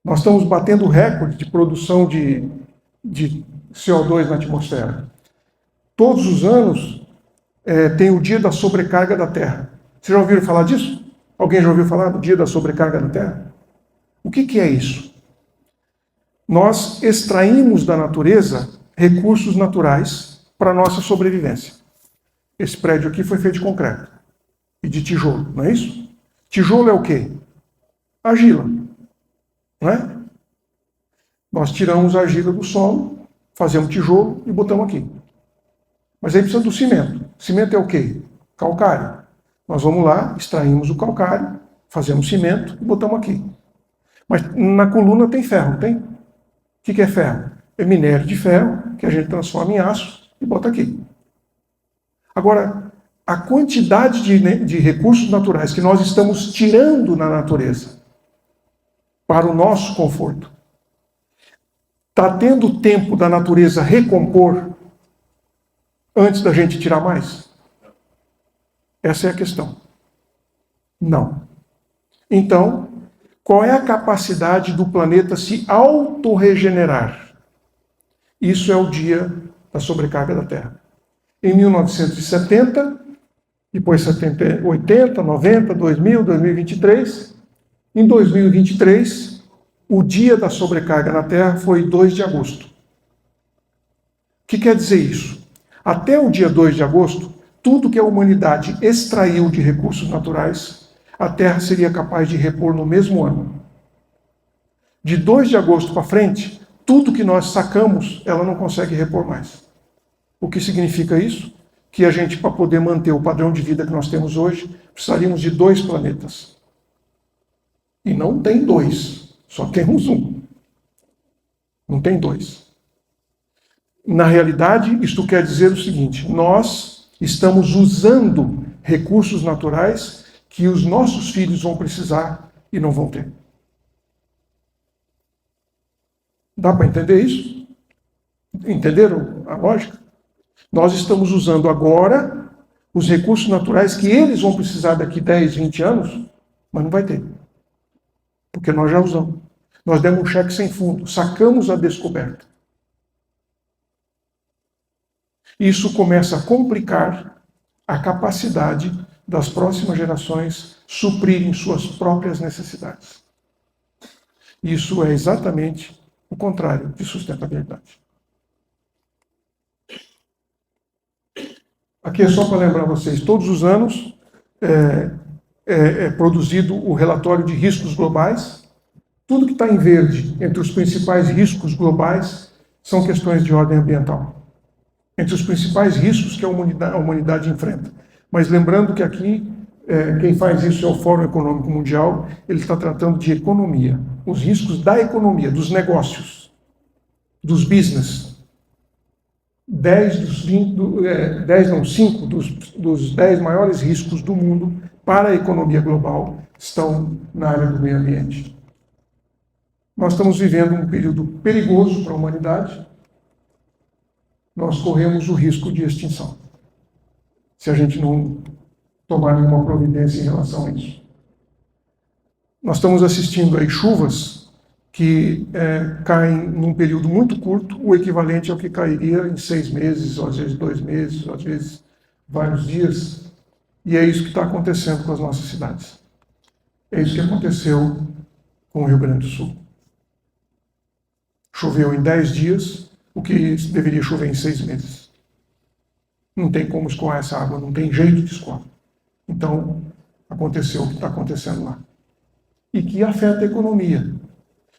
Nós estamos batendo recorde de produção de CO2 na atmosfera. Todos os anos tem o dia da sobrecarga da Terra. Vocês já ouviram falar disso? Alguém já ouviu falar do dia da sobrecarga da Terra? O que é isso? Nós extraímos da natureza recursos naturais para a nossa sobrevivência. Esse prédio aqui foi feito de concreto e de tijolo, não é isso? Tijolo é o quê? Argila, não é? Nós tiramos a argila do solo, fazemos tijolo e botamos aqui. Mas aí precisa do cimento. Cimento é o quê? Calcário. Nós vamos lá, extraímos o calcário, fazemos cimento e botamos aqui. Mas na coluna tem ferro, não tem? O que é ferro? É minério de ferro que a gente transforma em aço e bota aqui. Agora, a quantidade de recursos naturais que nós estamos tirando na natureza para o nosso conforto, está tendo tempo da natureza recompor antes da gente tirar mais? Essa é a questão. Não. Então, qual é a capacidade do planeta se autorregenerar? Isso é o dia da sobrecarga da Terra. Em 1970, depois 70, 80, 90, 2000, 2023. Em 2023, o dia da sobrecarga na Terra foi 2 de agosto. O que quer dizer isso? Até o dia 2 de agosto, tudo que a humanidade extraiu de recursos naturais, a Terra seria capaz de repor no mesmo ano. De 2 de agosto para frente, tudo que nós sacamos, ela não consegue repor mais. O que significa isso? Que a gente, para poder manter o padrão de vida que nós temos hoje, precisaríamos de 2 planetas. E não tem 2, só temos um. Não tem 2. Na realidade, isto quer dizer o seguinte: nós estamos usando recursos naturais que os nossos filhos vão precisar e não vão ter. Dá para entender isso? Entenderam a lógica? Nós estamos usando agora os recursos naturais que eles vão precisar daqui 10, 20 anos, mas não vai ter. Porque nós já usamos. Nós demos um cheque sem fundo, sacamos a descoberta. Isso começa a complicar a capacidade das próximas gerações suprirem suas próprias necessidades. Isso é exatamente o contrário de sustentabilidade. Aqui é só para lembrar vocês, todos os anos é produzido o relatório de riscos globais. Tudo que está em verde entre os principais riscos globais são questões de ordem ambiental. Entre os principais riscos que a humanidade enfrenta. Mas lembrando que aqui, quem faz isso é o Fórum Econômico Mundial, ele está tratando de economia. Os riscos da economia, dos negócios, dos business. 5 dos 10 maiores riscos do mundo para a economia global estão na área do meio ambiente. Nós estamos vivendo um período perigoso para a humanidade. Nós corremos o risco de extinção, se a gente não tomar nenhuma providência em relação a isso. Nós estamos assistindo aí chuvas que caem num período muito curto, o equivalente ao que cairia em 6 meses, ou às vezes 2 meses, ou às vezes vários dias. E é isso que está acontecendo com as nossas cidades. É isso que aconteceu com o Rio Grande do Sul. Choveu em 10 dias, o que deveria chover em 6 meses. Não tem como escoar essa água, não tem jeito de escoar. Então, aconteceu o que está acontecendo lá. E que afeta a economia.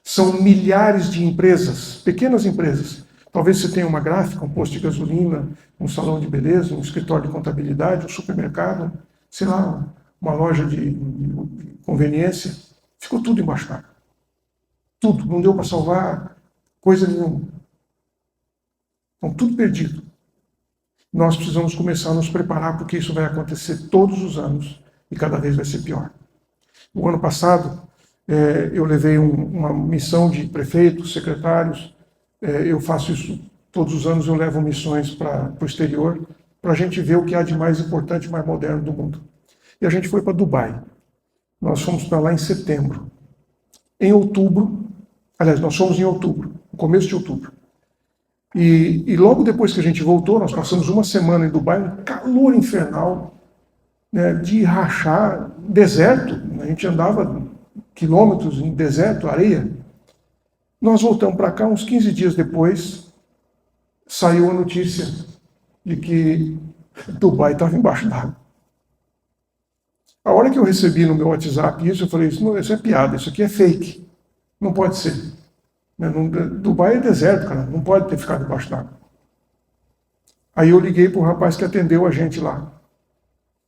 São milhares de empresas, pequenas empresas. Talvez você tenha uma gráfica, um posto de gasolina, um salão de beleza, um escritório de contabilidade, um supermercado, sei lá, uma loja de conveniência. Ficou tudo embaixo d'água. Tudo. Não deu para salvar coisa nenhuma. Então, tudo perdido. Nós precisamos começar a nos preparar, porque isso vai acontecer todos os anos e cada vez vai ser pior. O ano passado, eu levei uma missão de prefeitos, secretários. Eu faço isso todos os anos, eu levo missões para o exterior, para a gente ver o que há de mais importante, mais moderno do mundo. E a gente foi para Dubai. Nós fomos para lá em setembro. Em outubro, aliás, nós fomos em outubro, no começo de outubro. E logo depois que a gente voltou, nós passamos uma semana em Dubai, um calor infernal, né, de rachar, deserto. A gente andava quilômetros em deserto, areia. Nós voltamos para cá, uns 15 dias depois, saiu a notícia de que Dubai estava embaixo d'água. A hora que eu recebi no meu WhatsApp isso, eu falei, isso é piada, isso aqui é fake. Não pode ser. Dubai é deserto, cara, não pode ter ficado embaixo d'água. Aí eu liguei para o rapaz que atendeu a gente lá.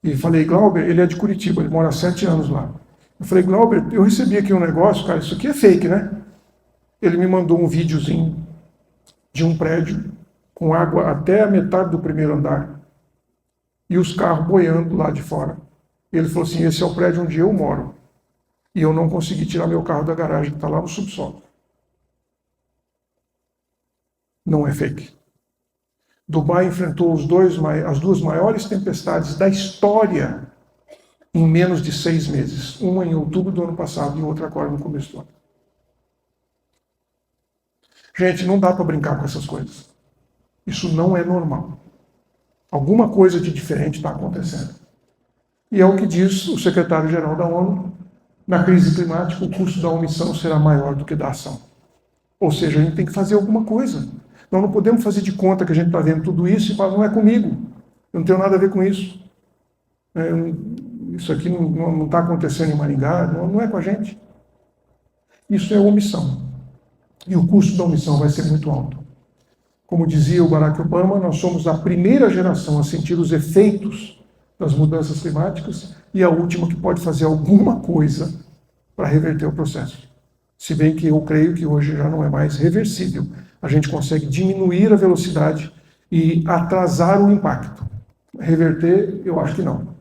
E falei, Glauber, ele é de Curitiba, ele mora há 7 anos lá. Eu falei, Glauber, eu recebi aqui um negócio, cara, isso aqui é fake, né? Ele me mandou um videozinho de um prédio com água até a metade do primeiro andar e os carros boiando lá de fora. Ele falou assim, esse é o prédio onde eu moro. E eu não consegui tirar meu carro da garagem, que está lá no subsolo. Não é fake. Dubai enfrentou as 2 maiores tempestades da história em menos de 6 meses. Uma em outubro do ano passado e outra agora no começo do ano. Gente, não dá para brincar com essas coisas. Isso não é normal. Alguma coisa de diferente está acontecendo. E é o que diz o secretário-geral da ONU, na crise climática o custo da omissão será maior do que da ação. Ou seja, a gente tem que fazer alguma coisa. Nós não podemos fazer de conta que a gente está vendo tudo isso e falar, não é comigo, eu não tenho nada a ver com isso. Isso aqui não está acontecendo em Maringá, não é com a gente. Isso é omissão. E o custo da omissão vai ser muito alto. Como dizia o Barack Obama, nós somos a primeira geração a sentir os efeitos das mudanças climáticas e a última que pode fazer alguma coisa para reverter o processo. Se bem que eu creio que hoje já não é mais reversível. A gente consegue diminuir a velocidade e atrasar o impacto. Reverter, eu acho que não.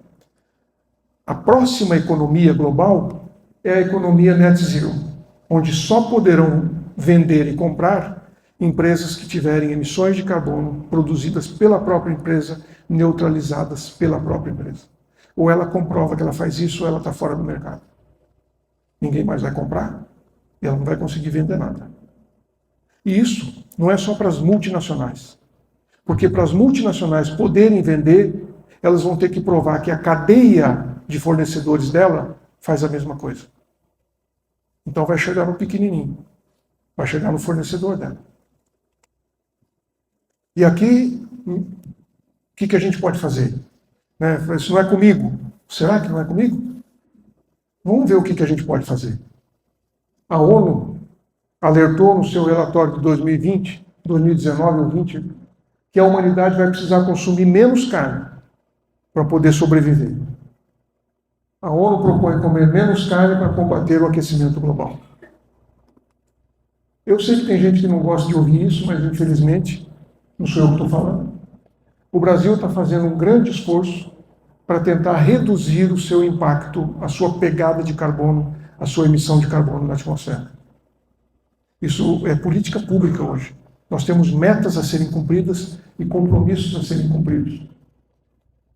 A próxima economia global é a economia net zero, onde só poderão vender e comprar empresas que tiverem emissões de carbono produzidas pela própria empresa, neutralizadas pela própria empresa. Ou ela comprova que ela faz isso, ou ela está fora do mercado. Ninguém mais vai comprar, E ela não vai conseguir vender nada. E isso não é só para as multinacionais. Porque para as multinacionais poderem vender, elas vão ter que provar que a cadeia de fornecedores dela faz a mesma coisa. Então vai chegar no pequenininho. Vai chegar no fornecedor dela. E aqui, o que a gente pode fazer? Né? Isso não é comigo. Será que não é comigo? Vamos ver o que a gente pode fazer. A ONU alertou no seu relatório de 2020, 2019 ou 20, que a humanidade vai precisar consumir menos carne para poder sobreviver. A ONU propõe comer menos carne para combater o aquecimento global. Eu sei que tem gente que não gosta de ouvir isso, mas infelizmente, não sou eu que estou falando. O Brasil está fazendo um grande esforço para tentar reduzir o seu impacto, a sua pegada de carbono, a sua emissão de carbono na atmosfera. Isso é política pública hoje. Nós temos metas a serem cumpridas e compromissos a serem cumpridos.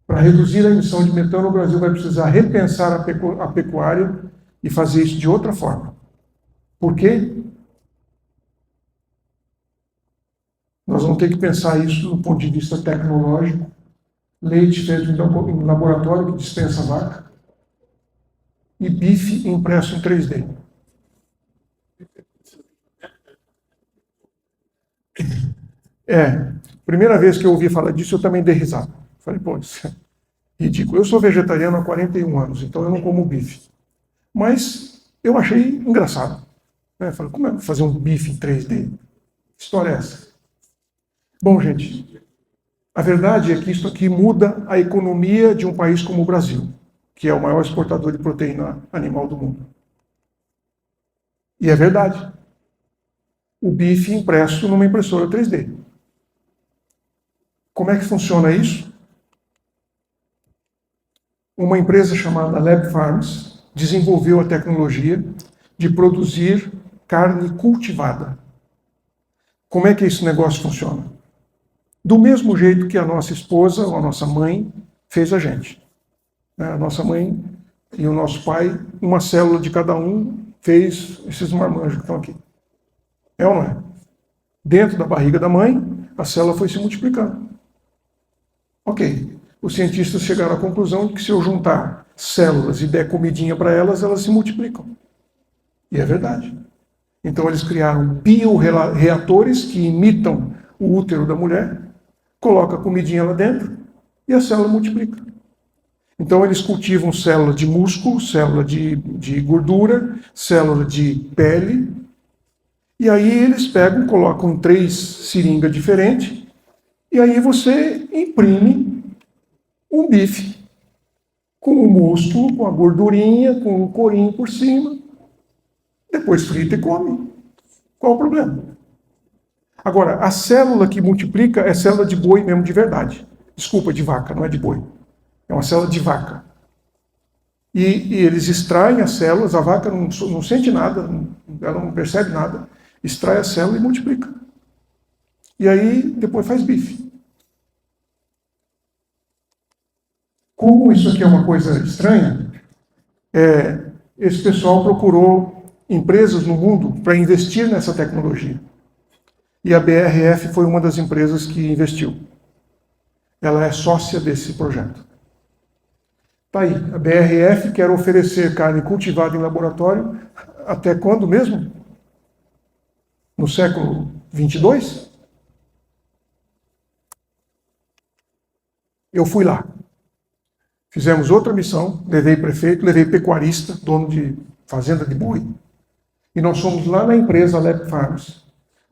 Para reduzir a emissão de metano, o Brasil vai precisar repensar a pecuária e fazer isso de outra forma. Por quê? Nós vamos ter que pensar isso do ponto de vista tecnológico. Leite feito em laboratório que dispensa vaca. E bife impresso em 3D. Primeira vez que eu ouvi falar disso, eu também dei risada. Falei, pô, isso é ridículo. Eu sou vegetariano há 41 anos, então eu não como bife. Mas eu achei engraçado. Falei, como é fazer um bife em 3D? Que história é essa? Bom, gente, a verdade é que isso aqui muda a economia de um país como o Brasil, que é o maior exportador de proteína animal do mundo. E é verdade. O bife impresso numa impressora 3D. Como é que funciona isso? Uma empresa chamada Lab Farms desenvolveu a tecnologia de produzir carne cultivada. Como é que esse negócio funciona? Do mesmo jeito que a nossa esposa ou a nossa mãe fez a gente. A nossa mãe e o nosso pai, uma célula de cada um, fez esses marmanjos que estão aqui. É ou não é? Dentro da barriga da mãe, a célula foi se multiplicando. Ok. Os cientistas chegaram à conclusão de que se eu juntar células e der comidinha para elas, elas se multiplicam. E é verdade. Então eles criaram bioreatores que imitam o útero da mulher, coloca a comidinha lá dentro e a célula multiplica. Então eles cultivam célula de músculo, célula de gordura, célula de pele, e aí eles pegam, colocam em 3 seringas diferentes, e aí você imprime um bife com o músculo, com a gordurinha, com o corinho por cima, depois frita e come. Qual o problema? Agora, a célula que multiplica é célula de boi mesmo de verdade. Desculpa, de vaca, não é de boi. É uma célula de vaca. E eles extraem as células, a vaca não sente nada, ela não percebe nada, extrai a célula e multiplica. E aí, depois faz bife. Como isso aqui é uma coisa estranha, esse pessoal procurou empresas no mundo para investir nessa tecnologia. E a BRF foi uma das empresas que investiu. Ela é sócia desse projeto. Está aí, a BRF quer oferecer carne cultivada em laboratório até quando mesmo? No século 22? Eu fui lá. Fizemos outra missão, levei prefeito, levei pecuarista, dono de fazenda de boi. E nós fomos lá na empresa Lab Farms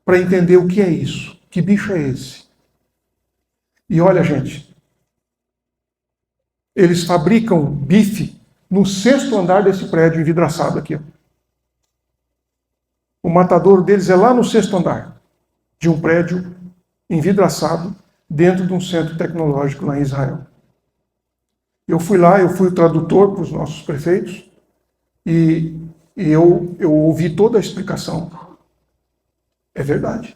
para entender o que é isso, que bicho é esse. E olha, gente, eles fabricam bife no 6º andar desse prédio envidraçado aqui. Ó. O matadouro deles é lá no 6º andar de um prédio envidraçado dentro de um centro tecnológico lá em Israel. Eu fui lá, eu fui o tradutor para os nossos prefeitos e eu ouvi toda a explicação. É verdade.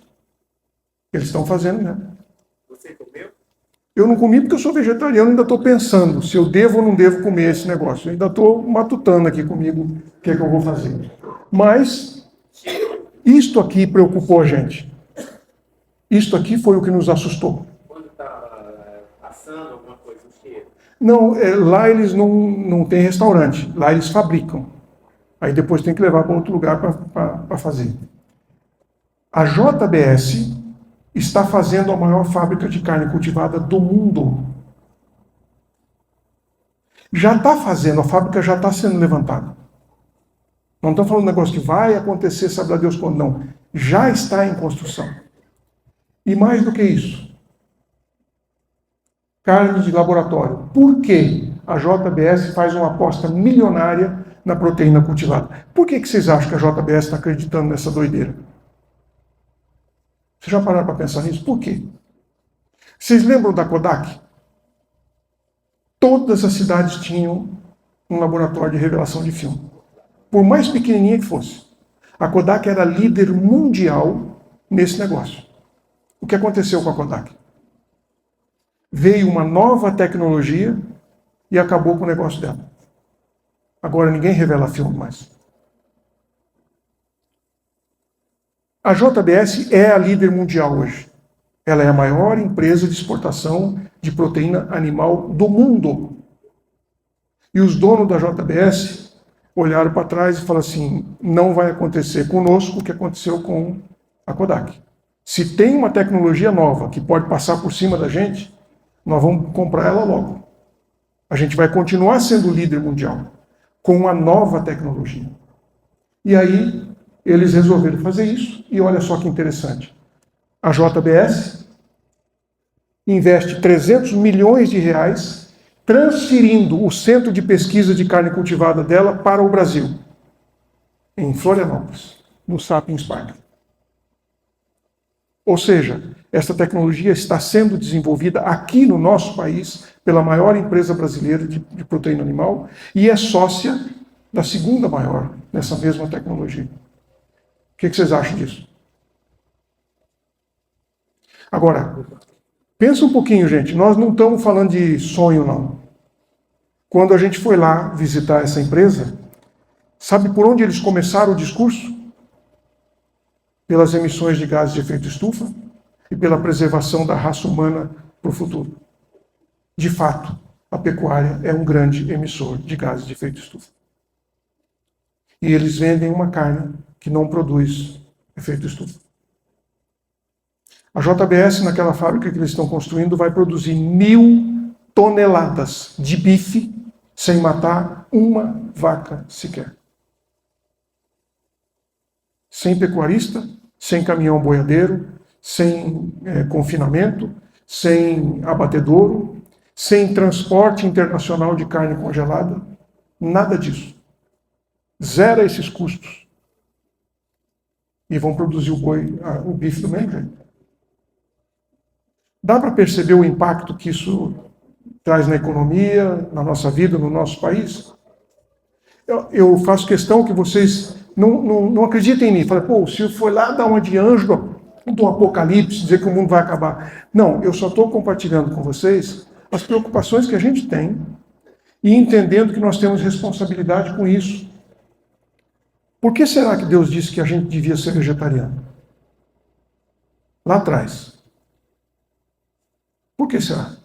Eles estão fazendo mesmo. Você comeu? Eu não comi porque eu sou vegetariano, ainda estou pensando se eu devo ou não devo comer esse negócio. Eu ainda estou matutando aqui comigo o que é que eu vou fazer. Mas Isto aqui preocupou a gente. Isto aqui foi o que nos assustou. Quando está assando alguma coisa, o cheiro? Não, lá eles não têm restaurante. Lá eles fabricam. Aí depois tem que levar para outro lugar para fazer. A JBS está fazendo a maior fábrica de carne cultivada do mundo. Já está fazendo, a fábrica já está sendo levantada. Não estamos falando de um negócio que vai acontecer, sabe lá Deus quando, não. Já está em construção. E mais do que isso, carne de laboratório. Por que a JBS faz uma aposta milionária na proteína cultivada? Por que vocês acham que a JBS está acreditando nessa doideira? Vocês já pararam para pensar nisso? Por quê? Vocês lembram da Kodak? Todas as cidades tinham um laboratório de revelação de filme. Por mais pequenininha que fosse. A Kodak era líder mundial nesse negócio. O que aconteceu com a Kodak? Veio uma nova tecnologia e acabou com o negócio dela. Agora ninguém revela filme mais. A JBS é a líder mundial hoje. Ela é a maior empresa de exportação de proteína animal do mundo. E os donos da JBS olharam para trás e falaram assim, não vai acontecer conosco o que aconteceu com a Kodak. Se tem uma tecnologia nova que pode passar por cima da gente, nós vamos comprar ela logo. A gente vai continuar sendo líder mundial com a nova tecnologia. E aí eles resolveram fazer isso e olha só que interessante. A JBS investe 300 milhões de reais transferindo o centro de pesquisa de carne cultivada dela para o Brasil, em Florianópolis, no Sapiens Park. Ou seja, essa tecnologia está sendo desenvolvida aqui no nosso país pela maior empresa brasileira de proteína animal e é sócia da segunda maior nessa mesma tecnologia. O que vocês acham disso? Agora, pensa um pouquinho, gente. Nós não estamos falando de sonho, não. Quando a gente foi lá visitar essa empresa, sabe por onde eles começaram o discurso? Pelas emissões de gases de efeito estufa e pela preservação da raça humana para o futuro. De fato, a pecuária é um grande emissor de gases de efeito estufa. E eles vendem uma carne que não produz efeito estufa. A JBS, naquela fábrica que eles estão construindo, vai produzir 1.000 toneladas de bife sem matar uma vaca sequer. Sem pecuarista, sem caminhão boiadeiro, sem confinamento, sem abatedouro, sem transporte internacional de carne congelada, nada disso. Zera esses custos. E vão produzir o bife do mesmo jeito. Dá para perceber o impacto que isso traz na economia, na nossa vida, no nosso país? Eu faço questão que vocês não acreditem em mim. Falei, pô, o Silvio foi lá dar uma de anjo do apocalipse, dizer que o mundo vai acabar. Não, eu só estou compartilhando com vocês as preocupações que a gente tem e entendendo que nós temos responsabilidade com isso. Por que será que Deus disse que a gente devia ser vegetariano? Lá atrás. Por que será?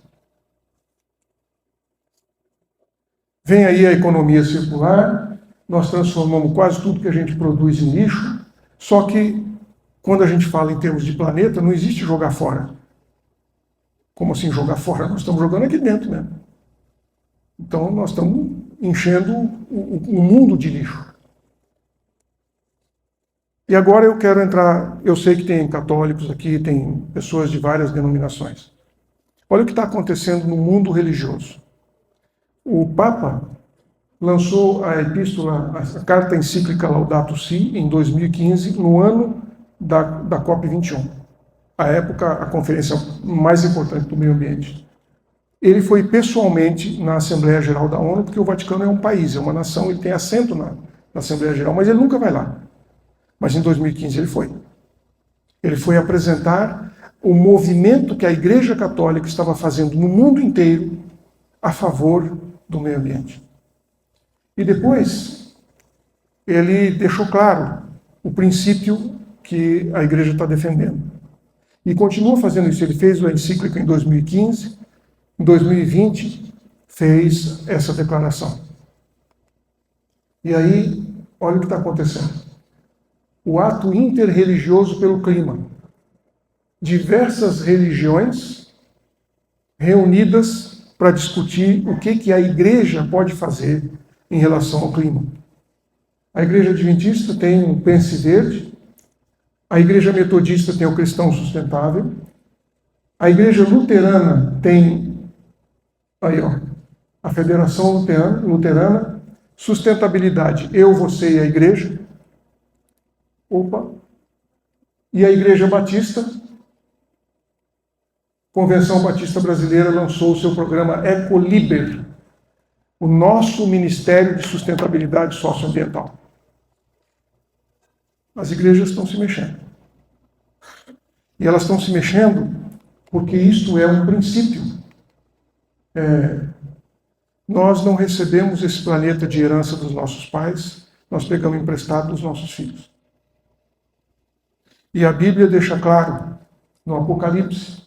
Vem aí a economia circular, nós transformamos quase tudo que a gente produz em lixo, só que quando a gente fala em termos de planeta, não existe jogar fora. Como assim jogar fora? Nós estamos jogando aqui dentro mesmo. Então nós estamos enchendo o mundo de lixo. E agora eu quero entrar, eu sei que tem católicos aqui, tem pessoas de várias denominações. Olha o que está acontecendo no mundo religioso. O Papa lançou a epístola, a carta encíclica Laudato Si, em 2015, no ano da COP21. A época, a conferência mais importante do meio ambiente. Ele foi pessoalmente na Assembleia Geral da ONU, porque o Vaticano é um país, é uma nação, ele tem assento na Assembleia Geral, mas ele nunca vai lá. Mas em 2015 ele foi. Ele foi apresentar o movimento que a Igreja Católica estava fazendo no mundo inteiro a favor do meio ambiente. E depois, ele deixou claro o princípio que a igreja está defendendo. E continua fazendo isso. Ele fez a encíclica em 2015, em 2020 fez essa declaração. E aí, olha o que está acontecendo. O ato interreligioso pelo clima. Diversas religiões reunidas para discutir o que a igreja pode fazer em relação ao clima. A igreja adventista tem um Pense Verde, a igreja metodista tem o Cristão Sustentável, a igreja luterana tem a Federação Luterana, Sustentabilidade, eu, você e a igreja. E a Igreja Batista, Convenção Batista Brasileira, lançou o seu programa Ecoliber, o nosso Ministério de Sustentabilidade Socioambiental. As igrejas estão se mexendo. E elas estão se mexendo porque isto é um princípio. Nós não recebemos esse planeta de herança dos nossos pais, nós pegamos emprestado dos nossos filhos. E a Bíblia deixa claro, no Apocalipse,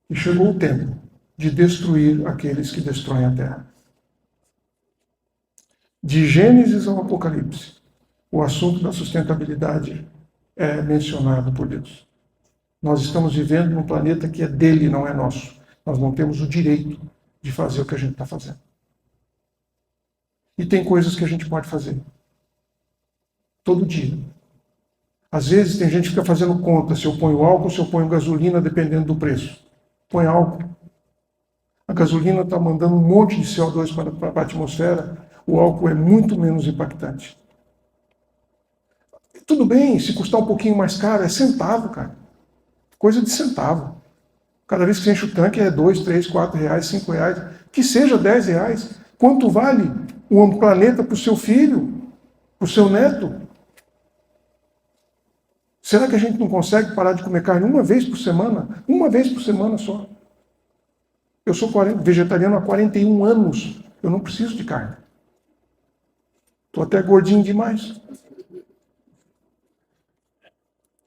que chegou o tempo de destruir aqueles que destroem a terra. De Gênesis ao Apocalipse, o assunto da sustentabilidade é mencionado por Deus. Nós estamos vivendo num planeta que é dele, não é nosso. Nós não temos o direito de fazer o que a gente está fazendo. E tem coisas que a gente pode fazer. Todo dia. Às vezes tem gente que fica fazendo conta se eu ponho álcool, se eu ponho gasolina, dependendo do preço. Põe álcool. A gasolina está mandando um monte de CO2 para a atmosfera, o álcool é muito menos impactante. Tudo bem, se custar um pouquinho mais caro, é centavo, cara. Coisa de centavo. Cada vez que você enche o tanque é 2, 3, 4 reais, 5 reais, que seja 10 reais. Quanto vale um planeta para o seu filho, para o seu neto? Será que a gente não consegue parar de comer carne uma vez por semana? Uma vez por semana só. Eu sou vegetariano há 41 anos. Eu não preciso de carne. Estou até gordinho demais.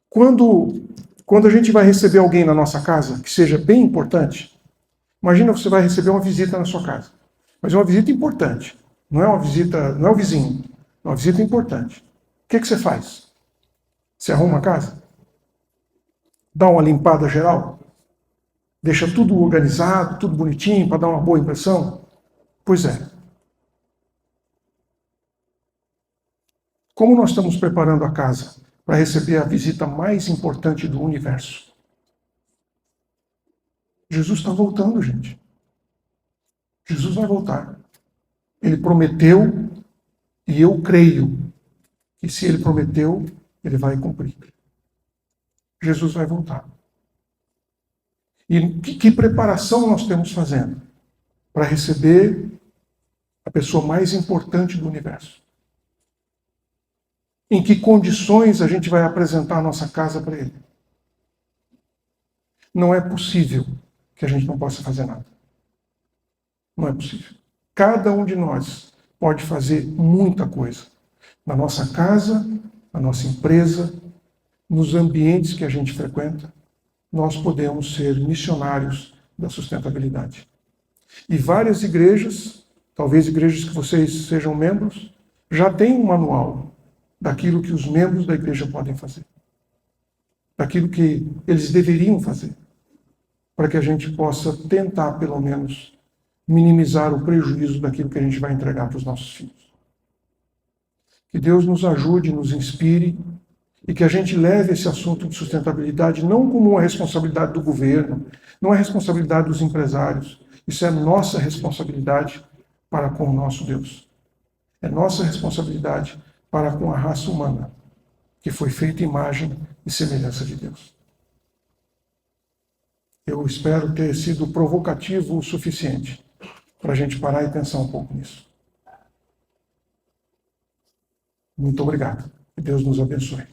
Quando a gente vai receber alguém na nossa casa, que seja bem importante, imagina você vai receber uma visita na sua casa. Mas é uma visita importante. Não é uma visita, não é o vizinho. É uma visita importante. O que você faz? Você arruma a casa? Dá uma limpada geral? Deixa tudo organizado, tudo bonitinho, para dar uma boa impressão? Pois é. Como nós estamos preparando a casa para receber a visita mais importante do universo? Jesus está voltando, gente. Jesus vai voltar. Ele prometeu, e eu creio que se ele prometeu, ele vai cumprir. Jesus vai voltar. E que preparação nós temos fazendo para receber a pessoa mais importante do universo? Em que condições a gente vai apresentar a nossa casa para ele? Não é possível que a gente não possa fazer nada. Não é possível. Cada um de nós pode fazer muita coisa. Na nossa casa, na nossa empresa, nos ambientes que a gente frequenta, nós podemos ser missionários da sustentabilidade. E várias igrejas, talvez igrejas que vocês sejam membros, já têm um manual daquilo que os membros da igreja podem fazer. Daquilo que eles deveriam fazer. Para que a gente possa tentar, pelo menos, minimizar o prejuízo daquilo que a gente vai entregar para os nossos filhos. Que Deus nos ajude, nos inspire, e que a gente leve esse assunto de sustentabilidade não como uma responsabilidade do governo, não é responsabilidade dos empresários. Isso é nossa responsabilidade para com o nosso Deus. É nossa responsabilidade para com a raça humana, que foi feita imagem e semelhança de Deus. Eu espero ter sido provocativo o suficiente para a gente parar e pensar um pouco nisso. Muito obrigado. Que Deus nos abençoe.